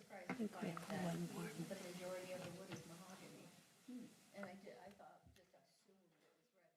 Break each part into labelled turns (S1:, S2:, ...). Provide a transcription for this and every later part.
S1: surprised to find that the majority of the wood is mahogany. And I thought, just assumed it was redwood, beautiful red wood.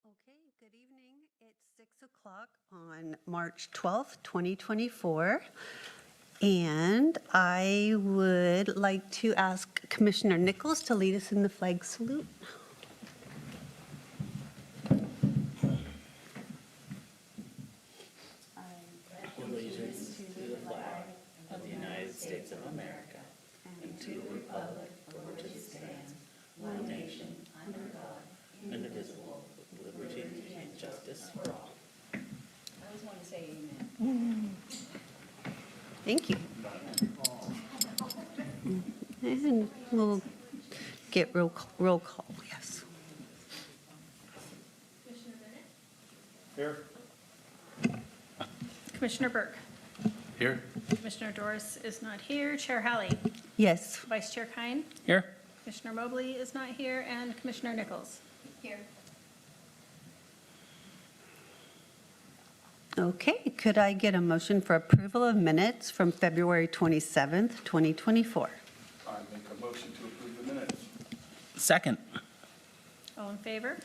S2: Okay, good evening. It's 6 o'clock on March 12th, 2024. And I would like to ask Commissioner Nichols to lead us in the flag salute.
S3: Allegiance to the flag of the United States of America and to the republic for which it stands, one nation, under God, indivisible, with liberty and justice for all.
S1: I always want to say amen.
S2: Thank you. And we'll get roll call, yes.
S4: Here.
S5: Commissioner Burke.
S4: Here.
S5: Commissioner Doris is not here. Chair Halley.
S2: Yes.
S5: Vice Chair Kine.
S4: Here.
S5: Commissioner Mobley is not here. And Commissioner Nichols.
S1: Here.
S2: Okay, could I get a motion for approval of minutes from February 27th, 2024?
S4: I make a motion to approve the minutes.
S3: Second.
S5: All in favor?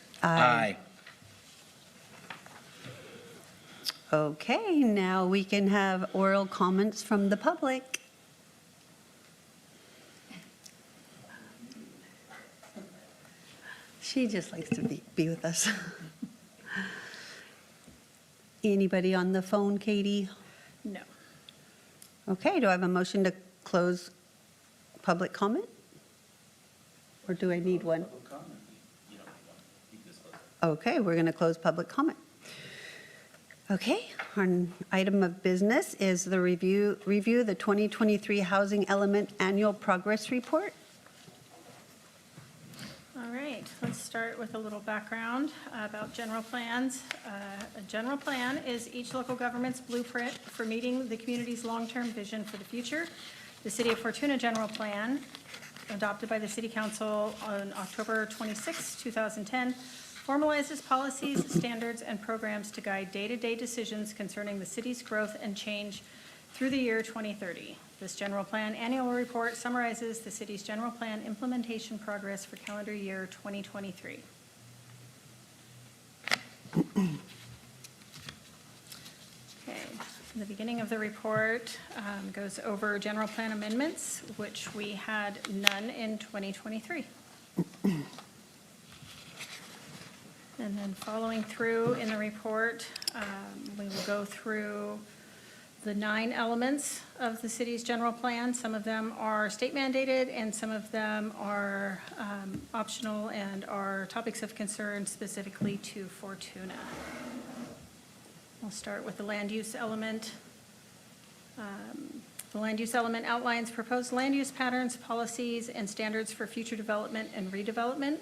S2: Okay, now we can have oral comments from the public. She just likes to be with us. Anybody on the phone, Katie?
S5: No.
S2: Okay, do I have a motion to close public comment? Or do I need one?
S4: Public comment.
S2: Okay, we're going to close public comment. Okay, our item of business is the review the 2023 Housing Element Annual Progress Report.
S5: All right, let's start with a little background about general plans. A general plan is each local government's blueprint for meeting the community's long-term vision for the future. The City of Fortuna General Plan, adopted by the City Council on October 26, 2010, formalizes policies, standards, and programs to guide day-to-day decisions concerning the city's growth and change through the year 2030. This general plan annual report summarizes the city's general plan implementation progress for calendar year 2023. Okay, the beginning of the report goes over general plan amendments, which we had none in 2023. And then following through in the report, we will go through the 9 elements of the city's general plan. Some of them are state mandated and some of them are optional and are topics of concern specifically to Fortuna. We'll start with the land use element. The land use element outlines proposed land use patterns, policies, and standards for future development and redevelopment.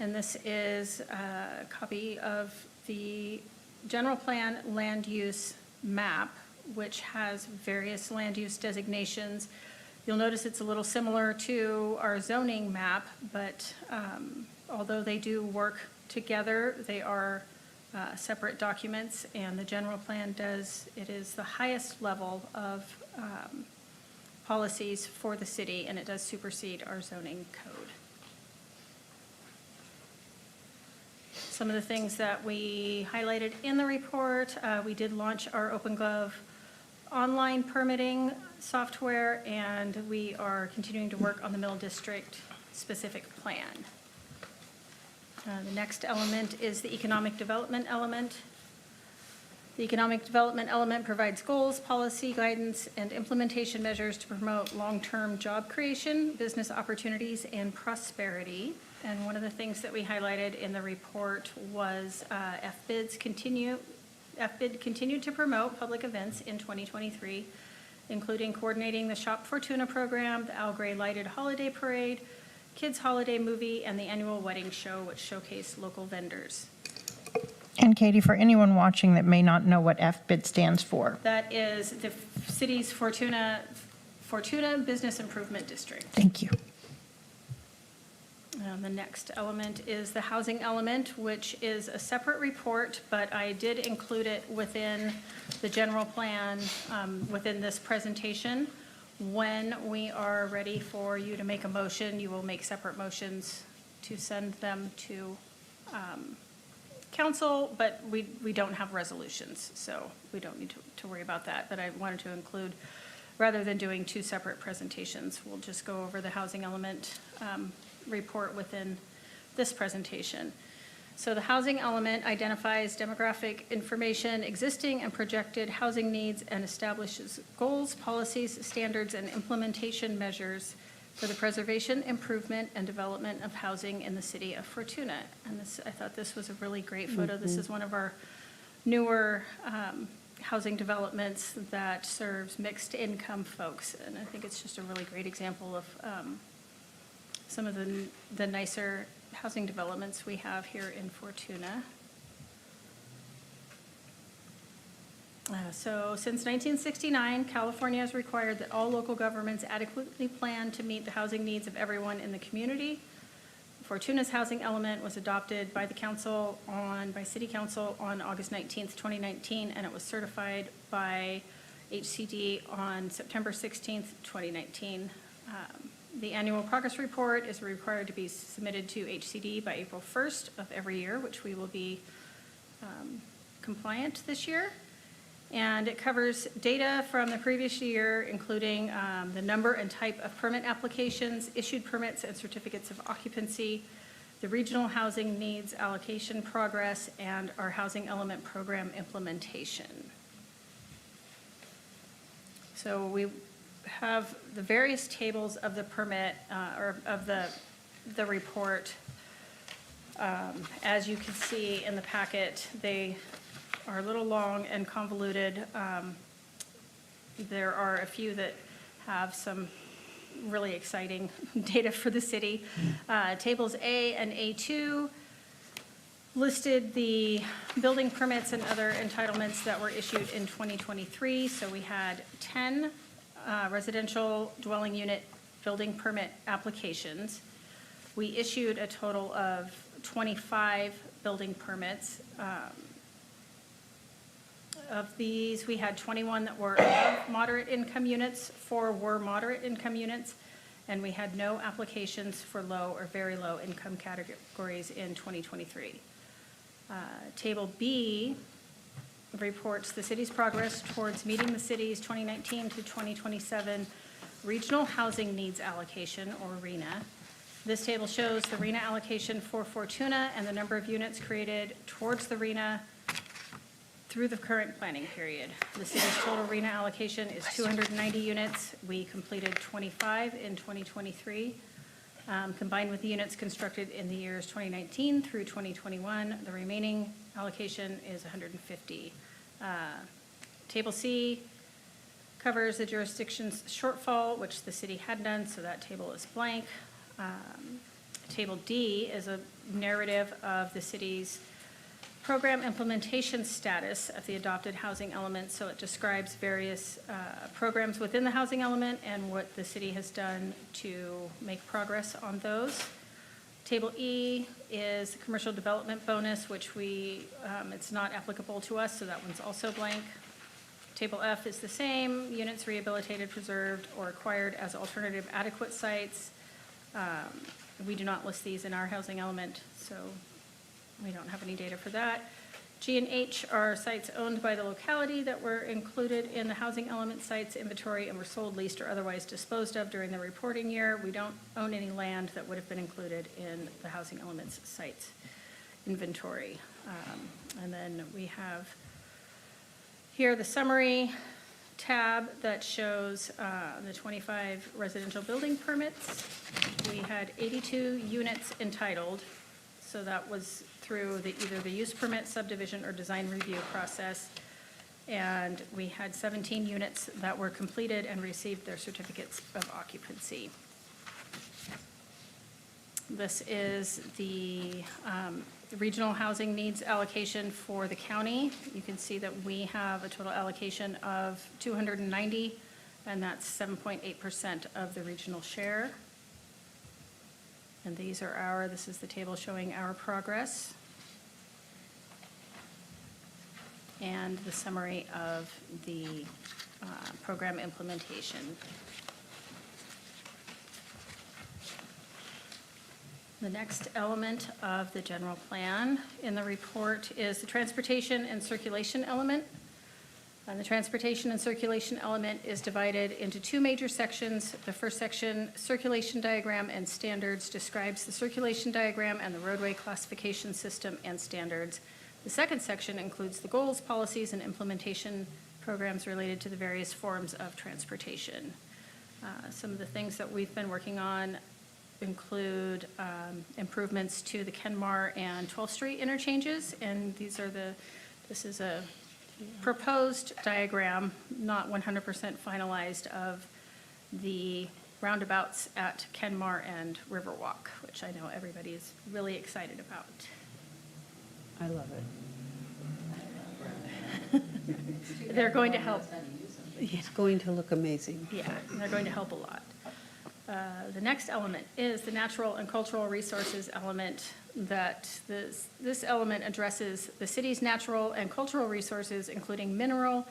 S5: And this is a copy of the general plan land use map, which has various land use designations. You'll notice it's a little similar to our zoning map, but although they do work together, they are separate documents, and the general plan it is the highest level of policies for the city, and it does supersede our zoning code. Some of the things that we highlighted in the report, we did launch our OpenGov online permitting software, and we are continuing to work on the Mill District specific plan. The next element is the economic development element. The economic development element provides goals, policy guidance, and implementation measures to promote long-term job creation, business opportunities, and prosperity. And one of the things that we highlighted in the report was FBID continued to promote public events in 2023, including coordinating the Shop Fortuna program, the Al Gray Lighted Holiday Parade, Kids Holiday Movie, and the annual wedding show, which showcased local vendors.
S6: And Katie, for anyone watching that may not know what FBID stands for.
S5: That is the city's Fortuna Business Improvement District.
S6: Thank you.
S5: The next element is the housing element, which is a separate report, but I did include it within the general plan within this presentation. When we are ready for you to make a motion, you will make separate motions to send them to council, but we don't have resolutions, so we don't need to worry about that. But I wanted to include, rather than doing two separate presentations, we'll just go over the housing element report within this presentation. So the housing element identifies demographic information, existing and projected housing needs, and establishes goals, policies, standards, and implementation measures for the preservation, improvement, and development of housing in the city of Fortuna. And this, I thought this was a really great photo. This is one of our newer housing developments that serves mixed income folks. And I think it's just a really great example of some of the nicer housing developments we have here in Fortuna. So since 1969, California has required that all local governments adequately plan to meet the housing needs of everyone in the community. Fortuna's housing element was adopted by City Council on August 19th, 2019, and it was certified by HCD on September 16th, 2019. The annual progress report is required to be submitted to HCD by April 1st of every year, which we will be compliant this year. And it covers data from the previous year, including the number and type of permit applications, issued permits and certificates of occupancy, the regional housing needs allocation progress, and our housing element program implementation. So we have the various tables of the permit or of the report. As you can see in the packet, they are a little long and convoluted. There are a few that have some really exciting data for the city. Tables A and A2 listed the building permits and other entitlements that were issued in 2023. So we had 10 residential dwelling unit building permit applications. We issued a total of 25 building permits. Of these, we had 21 that were above moderate income units, 4 were moderate income units, and we had no applications for low or very low income categories in 2023. Table B reports the city's progress towards meeting the city's 2019 to 2027 regional housing needs allocation, or RHNA. This table shows the RHNA allocation for Fortuna and the number of units created towards the RHNA through the current planning period. The city's total RHNA allocation is 290 units. We completed 25 in 2023. Combined with the units constructed in the years 2019 through 2021, the remaining allocation is 150. Table C covers the jurisdiction's shortfall, which the city had done, so that table is blank. Table D is a narrative of the city's program implementation status of the adopted housing element. So it describes various programs within the housing element and what the city has done to make progress on those. Table E is the commercial development bonus, which it's not applicable to us, so that one's also blank. Table F is the same, units rehabilitated, preserved, or acquired as alternative adequate sites. We do not list these in our housing element, so we don't have any data for that. G and H are sites owned by the locality that were included in the housing element sites inventory and were sold, leased, or otherwise disposed of during the reporting year. We don't own any land that would have been included in the housing elements sites inventory. And then we have Here, the summary tab that shows the 25 residential building permits. We had 82 units entitled, so that was through either the use permit, subdivision, or design review process. And we had 17 units that were completed and received their certificates of occupancy. This is the regional housing needs allocation for the county. You can see that we have a total allocation of 290, and that's 7.8% of the regional share. And this is the table showing our progress. And the summary of the program implementation. The next element of the general plan in the report is the transportation and circulation element. And the transportation and circulation element is divided into two major sections. The first section, circulation diagram and standards, describes the circulation diagram and the roadway classification system and standards. The second section includes the goals, policies, and implementation programs related to the various forms of transportation. Some of the things that we've been working on include improvements to the Kenmar and 12th Street interchanges, and this is a proposed diagram, not 100% finalized, of the roundabouts at Kenmar and Riverwalk, which I know everybody is really excited about.
S2: I love it.
S5: They're going to help.
S2: It's going to look amazing.
S5: Yeah, and they're going to help a lot. The next element is the natural and cultural resources element. This element addresses the city's natural and cultural resources, including mineral,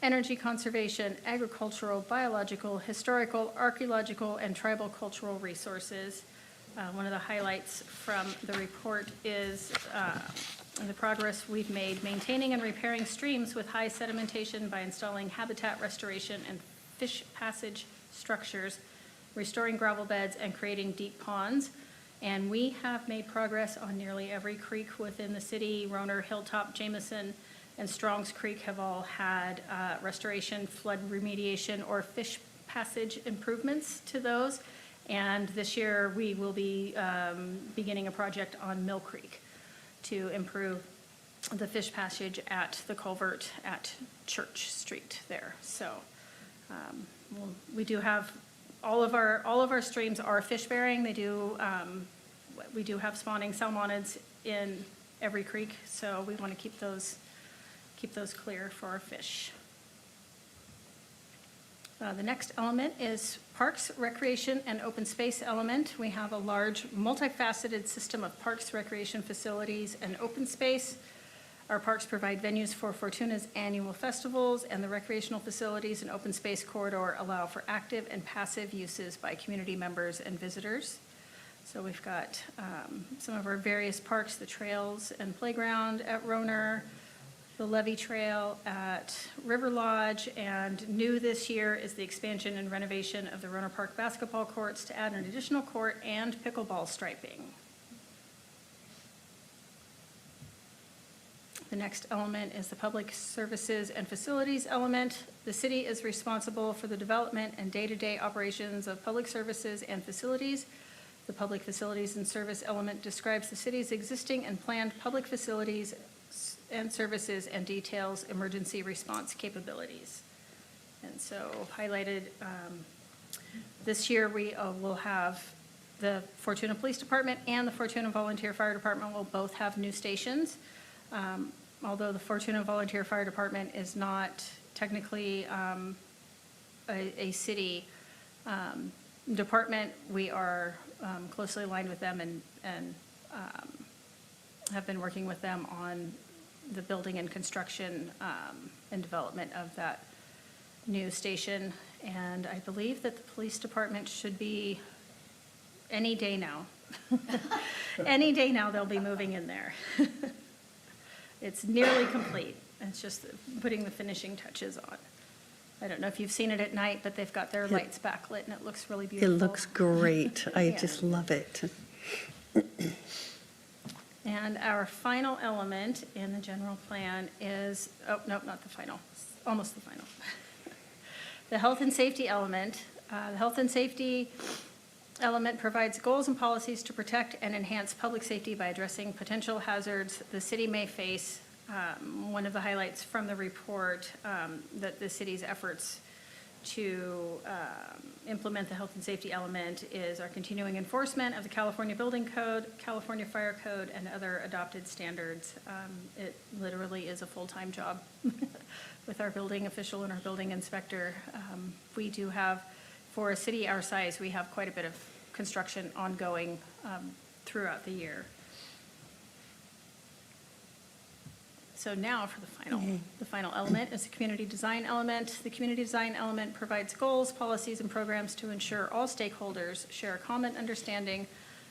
S5: energy conservation, agricultural, biological, historical, archaeological, and tribal cultural resources. One of the highlights from the report is the progress we've made maintaining and repairing streams with high sedimentation by installing habitat restoration and fish passage structures, restoring gravel beds, and creating deep ponds. And we have made progress on nearly every creek within the city. Roner, Hilltop, Jameson, and Strong's Creek have all had restoration, flood remediation, or fish passage improvements to those. And this year, we will be beginning a project on Mill Creek to improve the fish passage at the culvert at Church Street there. So we do have all of our streams are fish bearing. We do have spawning salmonids in every creek, so we want to keep those clear for our fish. The next element is parks, recreation, and open space element. We have a large, multifaceted system of parks, recreation facilities, and open space. Our parks provide venues for Fortuna's annual festivals, and the recreational facilities and open space corridor allow for active and passive uses by community members and visitors. So we've got some of our various parks, the trails and playground at Roner, the Levee Trail at River Lodge, and new this year is the expansion and renovation of the Roner Park basketball courts to add an additional court and pickleball striping. The next element is the public services and facilities element. The city is responsible for the development and day-to-day operations of public services and facilities. The public facilities and service element describes the city's existing and planned public facilities and services and details emergency response capabilities. And so highlighted, this year we will have the Fortuna Police Department and the Fortuna Volunteer Fire Department will both have new stations. Although the Fortuna Volunteer Fire Department is not technically a city department, we are closely aligned with them and have been working with them on the building and construction and development of that new station. And I believe that the police department should be any day now. Any day now they'll be moving in there. It's nearly complete. It's just putting the finishing touches on. I don't know if you've seen it at night, but they've got their lights backlit and it looks really
S2: It
S5: beautiful.
S2: looks great. I
S5: Yeah.
S2: just love it.
S5: And our final element in the general plan is, oh, no, not the final, almost the final. The health and safety element. The health and safety element provides goals and policies to protect and enhance public safety by addressing potential hazards the city may face. One of the highlights from the report that the city's efforts to implement the health and safety element is our continuing enforcement of the California Building Code, California Fire Code, and other adopted standards. It literally is a full-time job with our building official and our building inspector. We do have, for a city our size, we have quite a bit of construction ongoing throughout the year. So now for the final element is the community design element. The community design element provides goals, policies, and programs to ensure all stakeholders share a common understanding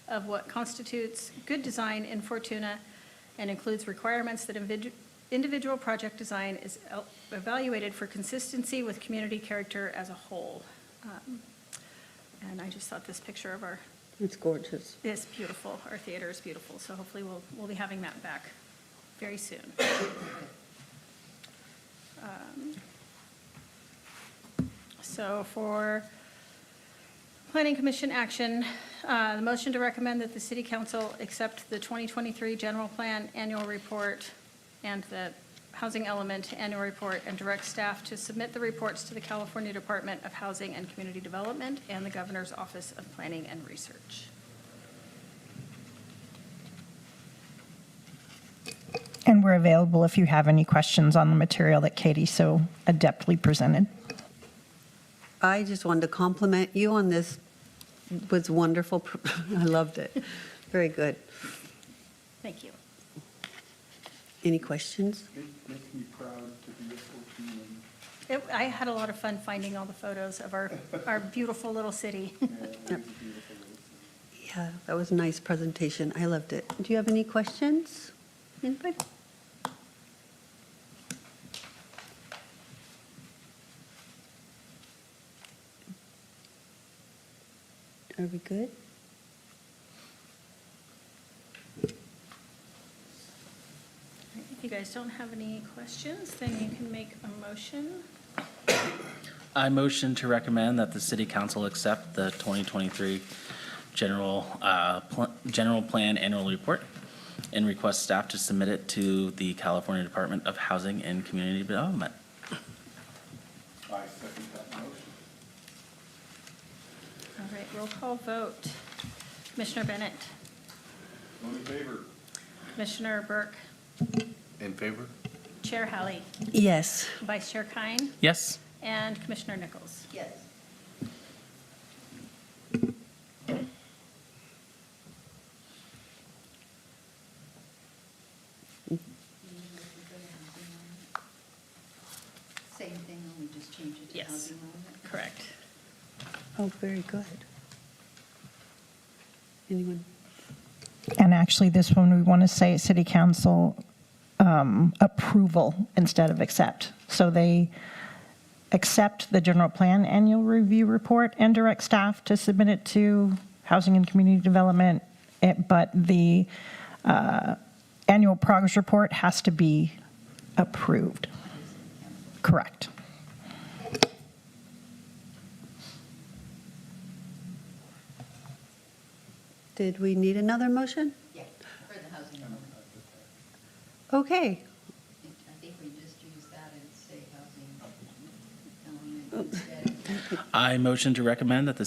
S5: of what constitutes good design in Fortuna and includes requirements that individual project design is evaluated for consistency with community character as a whole. And I just thought this picture of our,
S2: It's gorgeous.
S5: is beautiful. Our theater is beautiful, so hopefully we'll be having that back very soon. So for Planning Commission action, the motion to recommend that the City Council accept the 2023 General Plan Annual Report and the Housing Element Annual Report and direct staff to submit the reports to the California Department of Housing and Community Development and the Governor's Office of Planning and Research.
S6: And we're available if you have any questions on the material that Katie so adeptly presented.
S2: I just wanted to compliment you on this. It was wonderful. I loved it. Very good.
S5: Thank you.
S2: Any questions?
S4: It makes me proud to be a Fortunan.
S5: I had a lot of fun finding all the photos of our beautiful little city.
S4: Yeah, it is a beautiful little city.
S2: Yeah, that was a nice presentation. I loved it. Do you have any questions? Anybody? Are we good?
S5: If you guys don't have any questions, then you can make a motion.
S3: I motion to recommend that the city council accept the 2023 general plan annual report and request staff to submit it to the California Department of Housing and Community Development.
S4: I second that motion.
S5: All right, roll call vote. Commissioner Bennett,
S4: All in favor?
S5: Commissioner Burke,
S4: In favor?
S5: Chair Halley,
S2: Yes.
S5: Vice Chair Kine,
S3: Yes?
S5: and Commissioner Nichols.
S1: Yes. Same thing, only just change it to
S5: Yes.
S1: housing element.
S5: Correct.
S2: Oh, very good. Anyone?
S6: And actually, this one, we want to say City Council approval instead of accept. So they accept the general plan annual review report and direct staff to submit it to Housing and Community Development, but the annual progress report has to be approved. Correct.
S2: Did we need another motion?
S1: Yeah, for the housing element.
S2: Okay.
S1: I think we just use that and say housing element instead.
S3: I motion to recommend that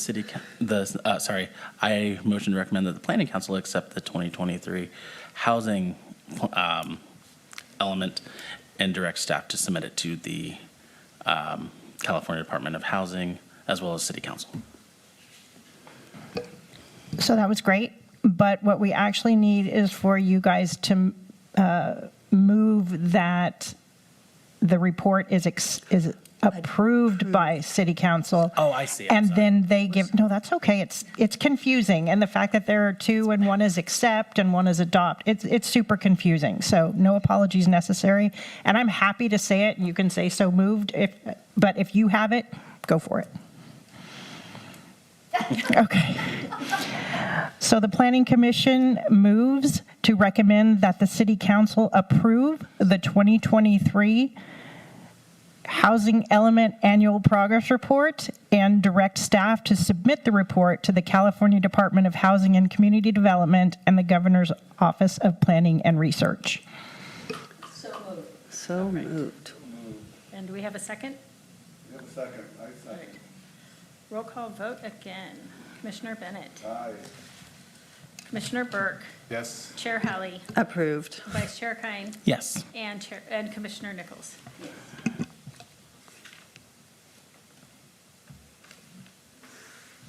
S3: I motion to recommend that the planning council accept the 2023 housing element and direct staff to submit it to the California Department of Housing as well as city council.
S6: So that was great, but what we actually need is for you guys to move that the report is approved by city council.
S3: Oh, I see. I'm
S6: And
S3: sorry.
S6: then they give, no, that's okay. It's confusing. And the fact that there are two and one is accept and one is adopt, it's super confusing. So no apologies necessary. And I'm happy to say it. You can say so moved, but if you have it, go for it. Okay. So the Planning Commission moves to recommend that the city council approve the 2023 Housing Element Annual Progress Report and direct staff to submit the report to the California Department of Housing and Community Development and the Governor's Office of Planning and Research.
S2: So moved.
S5: And do we have a second?
S4: You have a second, I second.
S5: Roll call vote again. Commissioner Bennett.
S4: Aye.
S5: Commissioner Burke.
S4: Yes.
S5: Chair Halley.
S2: Approved.
S5: Vice Chair Kine.
S3: Yes.
S5: And Commissioner Nichols.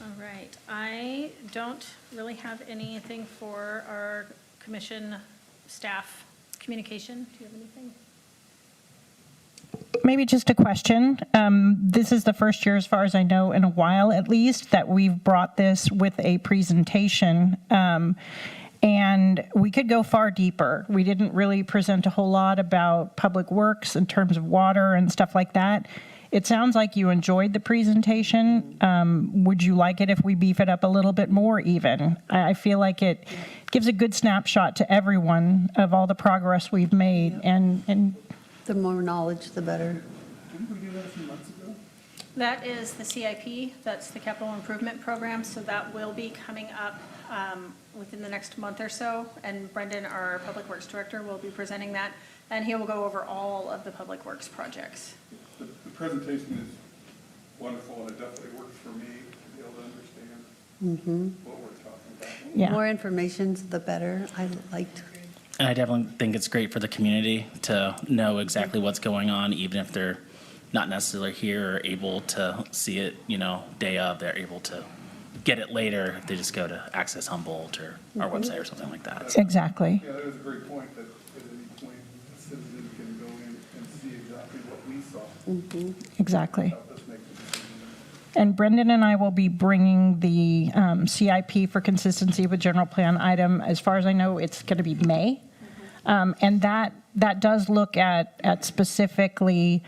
S5: All right. I don't really have anything for our commission staff communication. Do you have anything?
S6: Maybe just a question. This is the first year, as far as I know, in a while at least, that we've brought this with a presentation. And we could go far deeper. We didn't really present a whole lot about public works in terms of water and stuff like that. It sounds like you enjoyed the presentation. Would you like it if we beef it up a little bit more even? I feel like it gives a good snapshot to everyone of all the progress we've made. And
S2: The more knowledge, the better.
S4: Didn't we do that a few months ago?
S5: That is the CIP. That's the Capital Improvement Program. So that will be coming up within the next month or so. And Brendan, our Public Works Director, will be presenting that. And he will go over all of the Public Works projects.
S4: The presentation is wonderful, and it definitely works for me to be able to understand what we're talking about.
S6: yeah.
S2: More information, the better. I liked.
S3: And I definitely think it's great for the community to know exactly what's going on, even if they're not necessarily here or able to see it, day of, they're able to get it later if they just go to Access Humboldt or our website or something like that.
S6: Exactly.
S4: Yeah, that was a great point, that at any point, a citizen can go in and see exactly what we saw.
S6: Exactly.
S4: Help us make the decision.
S6: And Brendan and I will be bringing the CIP for consistency with general plan item. As far as I know, it's going to be May. And that does look at specifically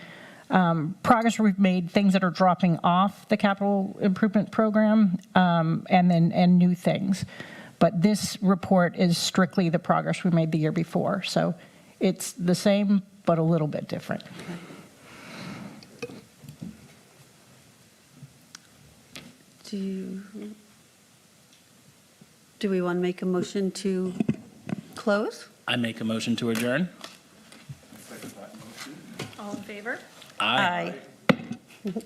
S6: progress we've made, things that are dropping off the capital improvement program, and new things. But this report is strictly the progress we made the year before. So it's the same, but a little bit different.
S2: Do we want to make a motion to close?
S3: I make a motion to adjourn.
S4: Second that motion.
S5: All in favor?
S3: Aye.
S2: Aye.